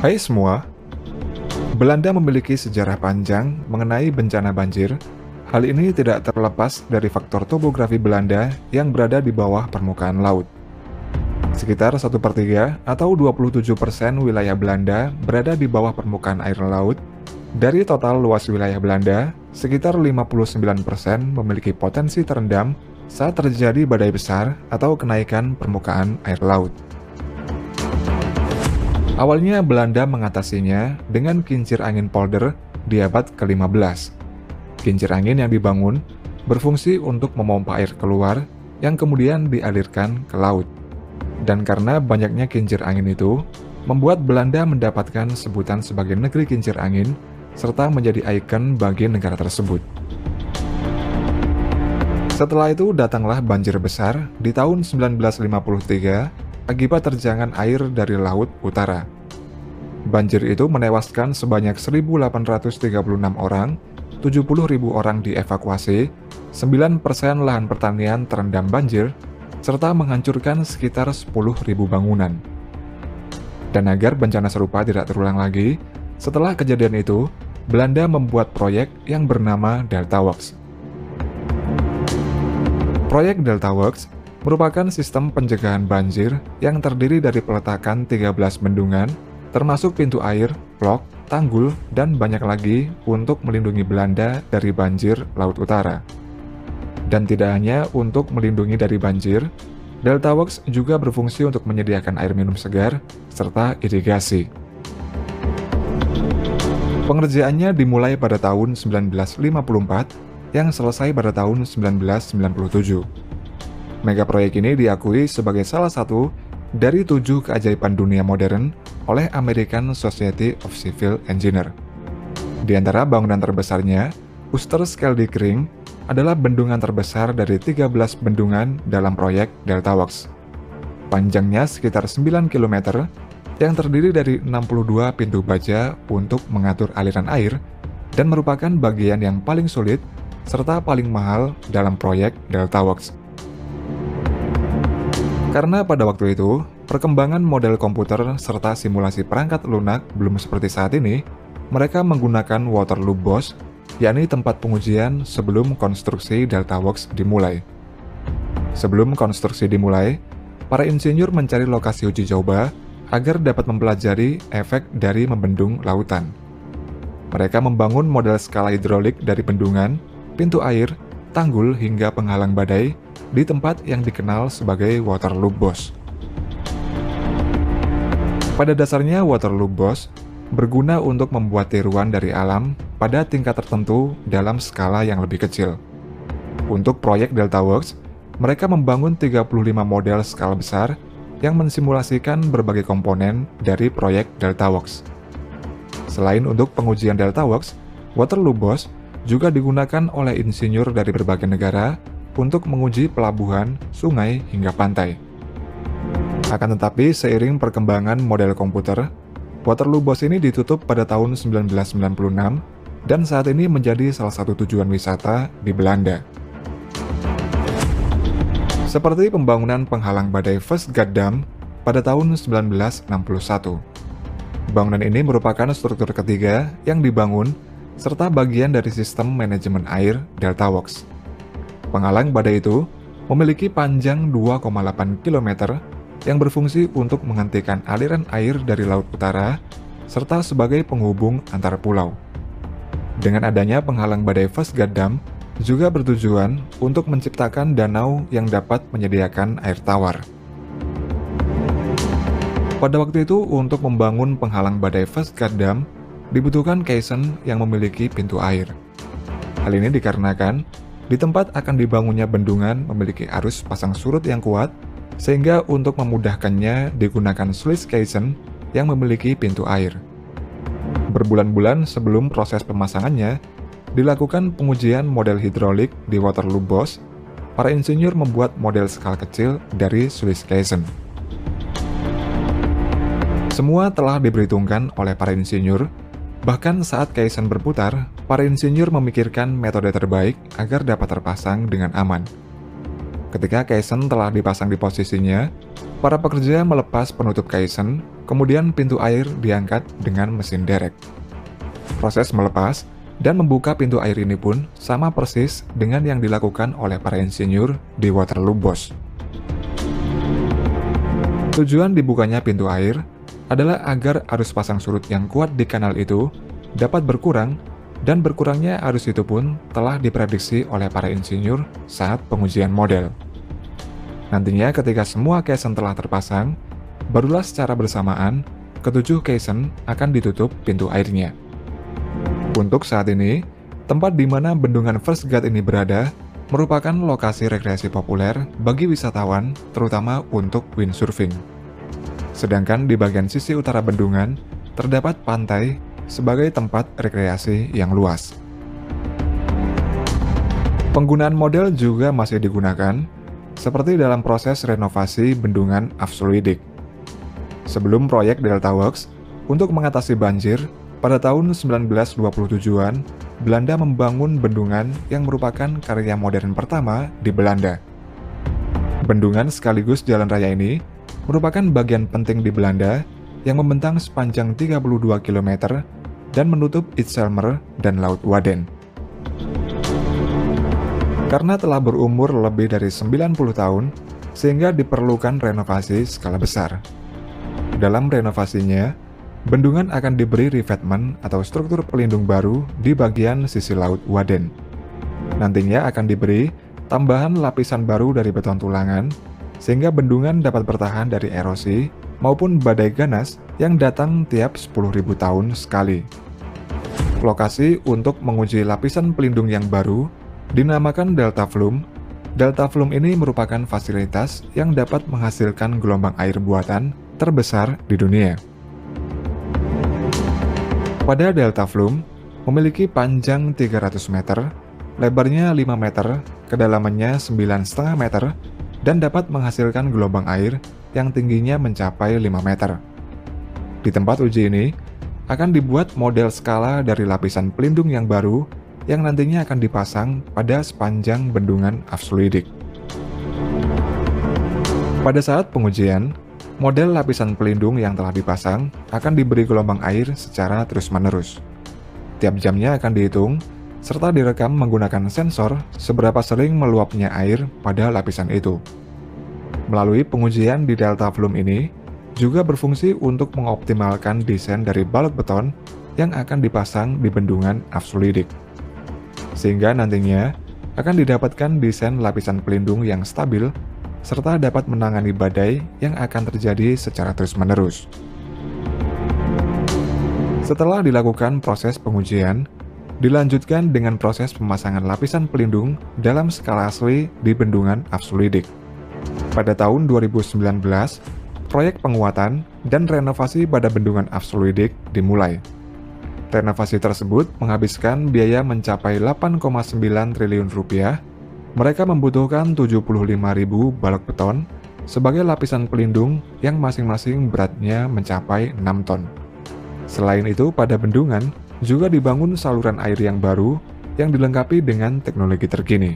Hai semua, Belanda memiliki sejarah panjang mengenai bencana banjir. Hal ini tidak terlepas dari faktor topografi Belanda yang berada di bawah permukaan laut. Sekitar 1/3 atau 27% wilayah Belanda berada di bawah permukaan air laut. Dari total luas wilayah Belanda, sekitar 59% memiliki potensi terendam saat terjadi badai besar atau kenaikan permukaan air laut. Awalnya Belanda mengatasinya dengan kincir angin polder di abad ke-15. Kincir angin yang dibangun berfungsi untuk memompa air keluar yang kemudian dialirkan ke laut. Dan karena banyaknya kincir angin itu, membuat Belanda mendapatkan sebutan sebagai negeri kincir angin serta menjadi ikon bagi negara tersebut. Setelah itu datanglah banjir besar di tahun 1953 akibat terjangan air dari Laut Utara. Banjir itu menewaskan sebanyak 1.836 orang, 70.000 orang dievakuasi, 9% lahan pertanian terendam banjir, serta menghancurkan sekitar 10.000 bangunan. Dan agar bencana serupa tidak terulang lagi, setelah kejadian itu, Belanda membuat proyek yang bernama Delta Works. Proyek Delta Works merupakan sistem pencegahan banjir yang terdiri dari peletakan 13 bendungan, termasuk pintu air, lok, tanggul, dan banyak lagi untuk melindungi Belanda dari banjir Laut Utara. Dan tidak hanya untuk melindungi dari banjir, Delta Works juga berfungsi untuk menyediakan air minum segar serta irigasi. Pengerjaannya dimulai pada tahun 1954 yang selesai pada tahun 1997. Megaproyek ini diakui sebagai salah satu dari 7 keajaiban dunia modern oleh American Society of Civil Engineers. Di antara bangunan terbesarnya, Oosterschelde Ring adalah bendungan terbesar dari 13 bendungan dalam proyek Delta Works. Panjangnya sekitar 9 km, yang terdiri dari 62 pintu baja untuk mengatur aliran air dan merupakan bagian yang paling sulit serta paling mahal dalam proyek Delta Works. Karena pada waktu itu, perkembangan model komputer serta simulasi perangkat lunak belum seperti saat ini, mereka menggunakan water loop box, yakni tempat pengujian sebelum konstruksi Delta Works dimulai. Sebelum konstruksi dimulai, para insinyur mencari lokasi uji coba agar dapat mempelajari efek dari membendung lautan. Mereka membangun model skala hidrolik dari bendungan, pintu air, tanggul hingga penghalang badai di tempat yang dikenal sebagai water loop box. Pada dasarnya water loop box berguna untuk membuat tiruan dari alam pada tingkat tertentu dalam skala yang lebih kecil. Untuk proyek Delta Works, mereka membangun 35 model skala besar yang mensimulasikan berbagai komponen dari proyek Delta Works. Selain untuk pengujian Delta Works, water loop box juga digunakan oleh insinyur dari berbagai negara untuk menguji pelabuhan, sungai, hingga pantai. Akan tetapi, seiring perkembangan model komputer, water loop box ini ditutup pada tahun 1996 dan saat ini menjadi salah satu tujuan wisata di Belanda. Seperti pembangunan penghalang badai Vestergaard Dam pada tahun 1961. Bangunan ini merupakan struktur ketiga yang dibangun serta bagian dari sistem manajemen air Delta Works. Penghalang badai itu memiliki panjang 2,8 km yang berfungsi untuk menghentikan aliran air dari Laut Utara serta sebagai penghubung antar pulau. Dengan adanya penghalang badai Vestergaard Dam juga bertujuan untuk menciptakan danau yang dapat menyediakan air tawar. Pada waktu itu, untuk membangun penghalang badai Vestergaard Dam, dibutuhkan caisson yang memiliki pintu air. Hal ini dikarenakan di tempat akan dibangunnya bendungan memiliki arus pasang surut yang kuat, sehingga untuk memudahkannya digunakan sluice caisson yang memiliki pintu air. Berbulan-bulan sebelum proses pemasangannya, dilakukan pengujian model hidrolik di water loop box. Para insinyur membuat model skala kecil dari sluice caisson. Semua telah diperhitungkan oleh para insinyur. Bahkan saat caisson berputar, para insinyur memikirkan metode terbaik agar dapat terpasang dengan aman. Ketika caisson telah dipasang di posisinya, para pekerja melepas penutup caisson, kemudian pintu air diangkat dengan mesin derek. Proses melepas dan membuka pintu air ini pun sama persis dengan yang dilakukan oleh para insinyur di Waterloo Boss. Tujuan dibukanya pintu air adalah agar arus pasang surut yang kuat di kanal itu dapat berkurang, dan berkurangnya arus itu pun telah diprediksi oleh para insinyur saat pengujian model. Nantinya ketika semua caisson telah terpasang, barulah secara bersamaan ketujuh caisson akan ditutup pintu airnya. Untuk saat ini, tempat di mana bendungan First God ini berada merupakan lokasi rekreasi populer bagi wisatawan, terutama untuk windsurfing. Sedangkan di bagian sisi utara bendungan terdapat pantai sebagai tempat rekreasi yang luas. Penggunaan model juga masih digunakan, seperti dalam proses renovasi bendungan Afsluitdijk. Sebelum proyek Delta Works, untuk mengatasi banjir, pada tahun 1927-an, Belanda membangun bendungan yang merupakan karya modern pertama di Belanda. Bendungan sekaligus jalan raya ini merupakan bagian penting di Belanda yang membentang sepanjang 32 km dan menutup Itzelmer dan Laut Wadden. Karena telah berumur lebih dari 90 tahun, sehingga diperlukan renovasi skala besar. Dalam renovasinya, bendungan akan diberi revetment atau struktur pelindung baru di bagian sisi Laut Wadden. Nantinya akan diberi tambahan lapisan baru dari beton tulangan, sehingga bendungan dapat bertahan dari erosi maupun badai ganas yang datang tiap 10.000 tahun sekali. Lokasi untuk menguji lapisan pelindung yang baru dinamakan Delta Flume. Delta Flume ini merupakan fasilitas yang dapat menghasilkan gelombang air buatan terbesar di dunia. Pada Delta Flume memiliki panjang 300 meter, lebarnya 5 meter, kedalamannya 9,5 meter, dan dapat menghasilkan gelombang air yang tingginya mencapai 5 meter. Di tempat uji ini, akan dibuat model skala dari lapisan pelindung yang baru yang nantinya akan dipasang pada sepanjang bendungan Afsluitdijk. Pada saat pengujian, model lapisan pelindung yang telah dipasang akan diberi gelombang air secara terus-menerus. Tiap jamnya akan dihitung, serta direkam menggunakan sensor seberapa sering meluapnya air pada lapisan itu. Melalui pengujian di Delta Flume ini, juga berfungsi untuk mengoptimalkan desain dari balok beton yang akan dipasang di bendungan Afsluitdijk. Sehingga nantinya akan didapatkan desain lapisan pelindung yang stabil, serta dapat menangani badai yang akan terjadi secara terus-menerus. Setelah dilakukan proses pengujian, dilanjutkan dengan proses pemasangan lapisan pelindung dalam skala asli di bendungan Afsluitdijk. Pada tahun 2019, proyek penguatan dan renovasi pada bendungan Afsluitdijk dimulai. Renovasi tersebut menghabiskan biaya mencapai 8,9 triliun rupiah. Mereka membutuhkan 75.000 balok beton sebagai lapisan pelindung yang masing-masing beratnya mencapai 6 ton. Selain itu, pada bendungan juga dibangun saluran air yang baru yang dilengkapi dengan teknologi terkini.